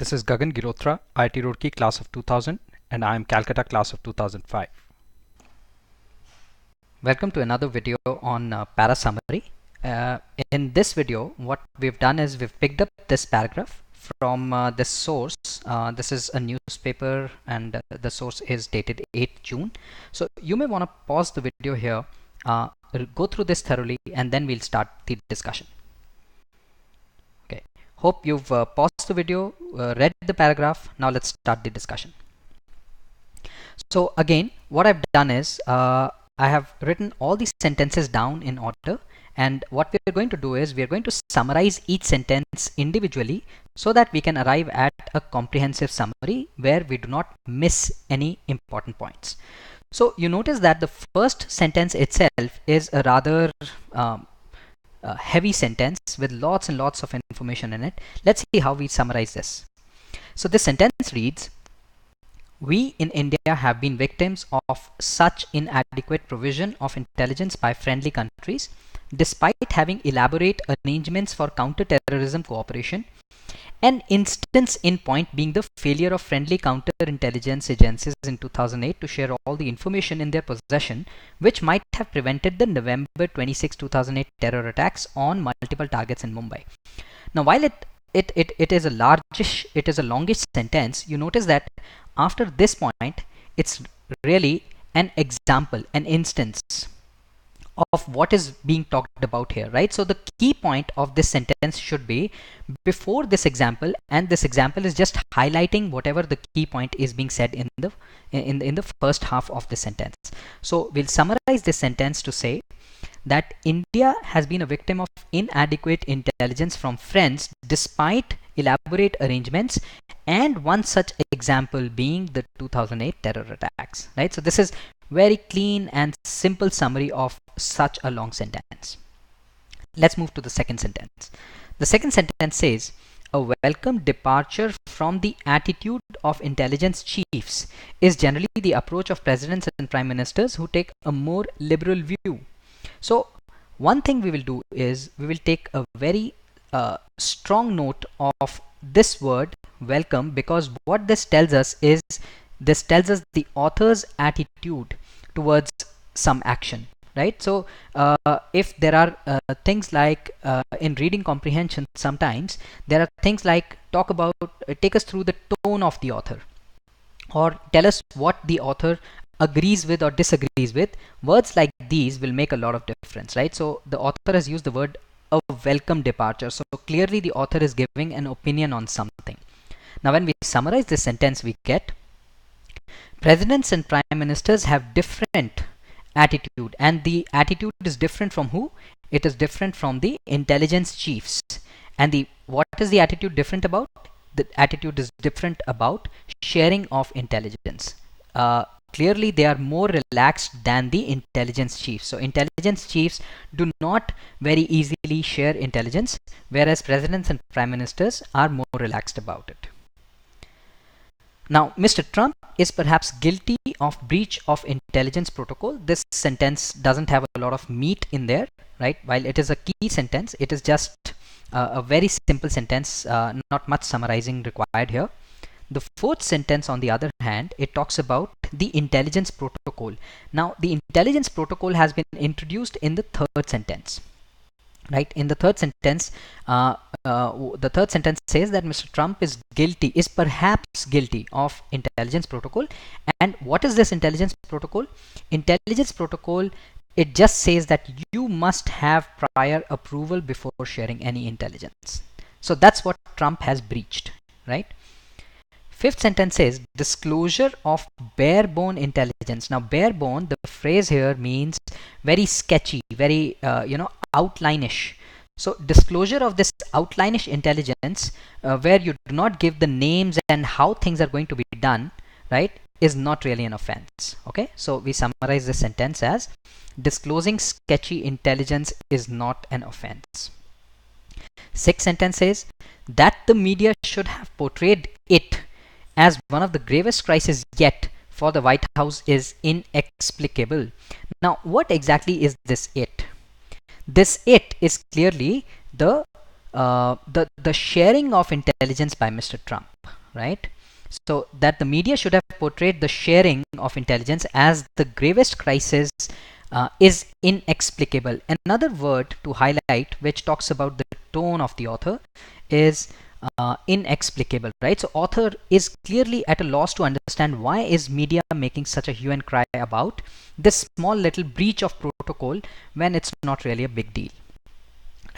This is Gagan Girotra, IIT Roorkee class of 2000, and I am Calcutta class of 2005. Welcome to another video on para summary. In this video, what we've done is we've picked up this paragraph from this source. This is a newspaper and the source is dated 8th June. So you may want to pause the video here, go through this thoroughly, and then we'll start the discussion. Hope you've paused the video, read the paragraph. Now let's start the discussion. So again, what I've done is I have written all these sentences down in order, and what we're going to do is we're going to summarize each sentence individually so that we can arrive at a comprehensive summary where we do not miss any important points. So you notice that the first sentence itself is a rather heavy sentence with lots and lots of information in it. Let's see how we summarize this. So this sentence reads, "We in India have been victims of such inadequate provision of intelligence by friendly countries, despite having elaborate arrangements for counter-terrorism cooperation. An instance in point being the failure of friendly counterintelligence agencies in 2008 to share all the information in their possession, which might have prevented the November 26, 2008 terror attacks on multiple targets in Mumbai." Now, while it is a longish sentence, you notice that after this point, it's really an example, an instance of what is being talked about here, right? So the key point of this sentence should be before this example, and this example is just highlighting whatever the key point is being said in the first half of the sentence. So we'll summarize this sentence to say that India has been a victim of inadequate intelligence from friends despite elaborate arrangements, and one such example being the 2008 terror attacks, right? So this is very clean and simple summary of such a long sentence. Let's move to the second sentence. The second sentence says, "A welcome departure from the attitude of intelligence chiefs is generally the approach of presidents and prime ministers who take a more liberal view." So one thing we will do is we will take a very strong note of this word welcome, because what this tells us is this tells us the author's attitude towards some action, right? So if there are things like in reading comprehension, sometimes there are things like take us through the tone of the author, or tell us what the author agrees with or disagrees with. Words like these will make a lot of difference, right? So the author has used the word "a welcome departure." So clearly the author is giving an opinion on something. Now when we summarize this sentence, we get, presidents and prime ministers have different attitude, and the attitude is different from who? It is different from the intelligence chiefs. And what is the attitude different about? The attitude is different about sharing of intelligence. Clearly they are more relaxed than the intelligence chiefs. So intelligence chiefs do not very easily share intelligence, whereas presidents and prime ministers are more relaxed about it. Now, Mr. Trump is perhaps guilty of breach of intelligence protocol. This sentence doesn't have a lot of meat in there, right? While it is a key sentence, it is just a very simple sentence, not much summarizing required here. The fourth sentence, on the other hand, it talks about the intelligence protocol. Now, the intelligence protocol has been introduced in the third sentence, right? In the third sentence, the third sentence says that Mr. Trump is perhaps guilty of intelligence protocol. And what is this intelligence protocol? Intelligence protocol, it just says that you must have prior approval before sharing any intelligence. So that's what Trump has breached, right? Fifth sentence says disclosure of bare-bone intelligence. Now, bare-bone, the phrase here means very sketchy, very outline-ish. So disclosure of this outline-ish intelligence, where you do not give the names and how things are going to be done, right, is not really an offense. Okay, so we summarize this sentence as disclosing sketchy intelligence is not an offense. Sixth sentence says that the media should have portrayed it as one of the gravest crises yet for the White House is inexplicable. Now, what exactly is this it? This it is clearly the the sharing of intelligence by Mr. Trump, right? So that the media should have portrayed the sharing of intelligence as the gravest crisis is inexplicable. Another word to highlight, which talks about the tone of the author, is inexplicable, right? So author is clearly at a loss to understand why is media making such a hue and cry about this small little breach of protocol when it's not really a big deal,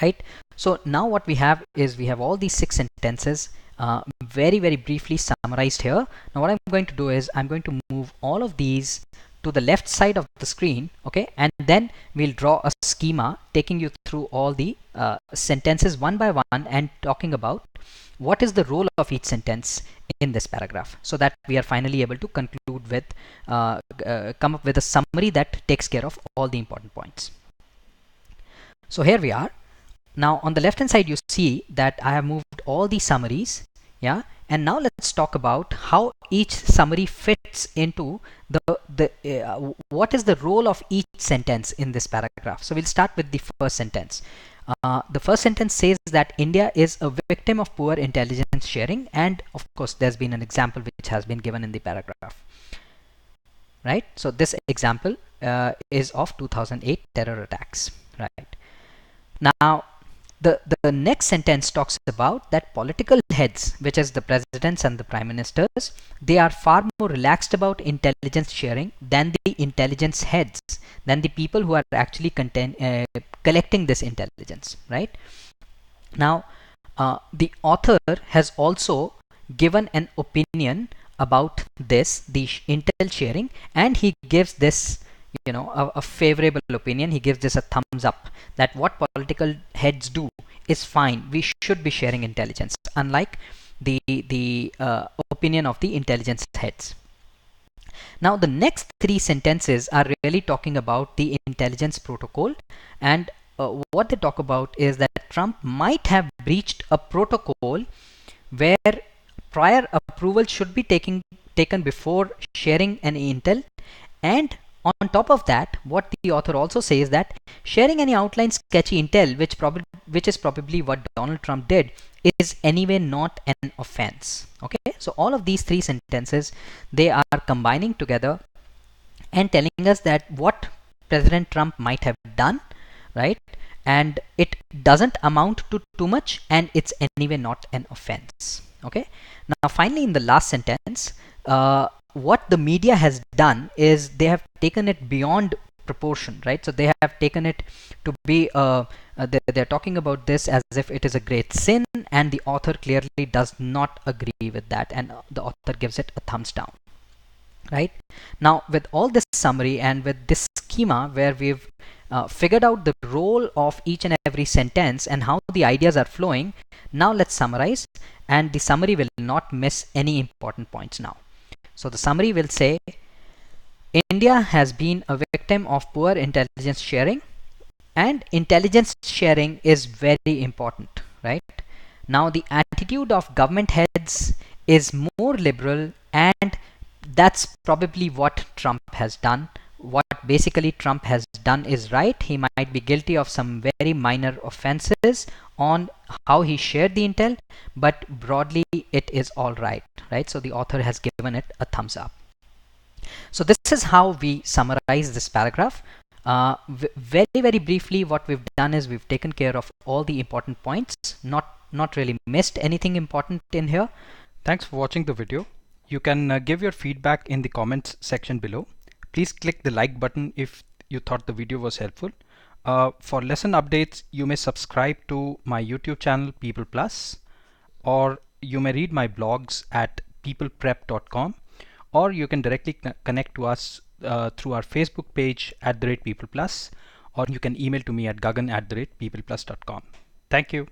right? So now what we have is we have all these 6 sentences very briefly summarized here. Now what I'm going to do is I'm going to move all of these to the left side of the screen, okay, and then we'll draw a schema taking you through all the sentences one by one and talking about what is the role of each sentence in this paragraph, so that we are finally able to conclude with come up with a summary that takes care of all the important points. So here we are. Now on the left hand side you see that I have moved all the summaries, yeah, and now let's talk about how each summary fits into what is the role of each sentence in this paragraph. So we'll start with the first sentence. The first sentence says that India is a victim of poor intelligence sharing, and of course there's been an example which has been given in the paragraph, right? So this example is of 2008 terror attacks, right? Now the next sentence talks about that political heads, which is the presidents and the prime ministers, they are far more relaxed about intelligence sharing than the intelligence heads, than the people who are actually collecting this intelligence, right? Now the author has also given an opinion about this, the intel sharing, and he gives this, you know, a favorable opinion. He gives this a thumbs up, that what political heads do is fine, we should be sharing intelligence, unlike the opinion of the intelligence heads. Now the next 3 sentences are really talking about the intelligence protocol, and what they talk about is that Trump might have breached a protocol where prior approval should be taken before sharing an intel, and on top of that, what the author also says that sharing any outline sketchy intel, which is probably what Donald Trump did, is anyway not an offense. Okay, so all of these 3 sentences, they are combining together and telling us that what President Trump might have done, right? And it doesn't amount to too much, and it's anyway not an offense. Okay. Now finally, in the last sentence, what the media has done is they have taken it beyond proportion, right? So they have taken it to be they're talking about this as if it is a great sin, and the author clearly does not agree with that, and the author gives it a thumbs down, right? Now with all this summary and with this schema where we've figured out the role of each and every sentence and how the ideas are flowing, now let's summarize, and the summary will not miss any important points now. So the summary will say, India has been a victim of poor intelligence sharing, and intelligence sharing is very important, right? Now the attitude of government heads is more liberal, and that's probably what Trump has done. What basically Trump has done is right. He might be guilty of some very minor offenses on how he shared the intel, but broadly it is all right, right? So the author has given it a thumbs up. So this is how we summarize this paragraph. Very briefly, what we've done is we've taken care of all the important points, not really missed anything important in here. Thanks for watching the video. You can give your feedback in the comments section below. Please click the like button if you thought the video was helpful. For lesson updates, you may subscribe to my YouTube channel People Plus, or you may read my blogs at peopleprep.com, or you can directly connect to us through our Facebook page @PeoplePlus, or you can email to me at gagan@peopleplus.com. Thank you.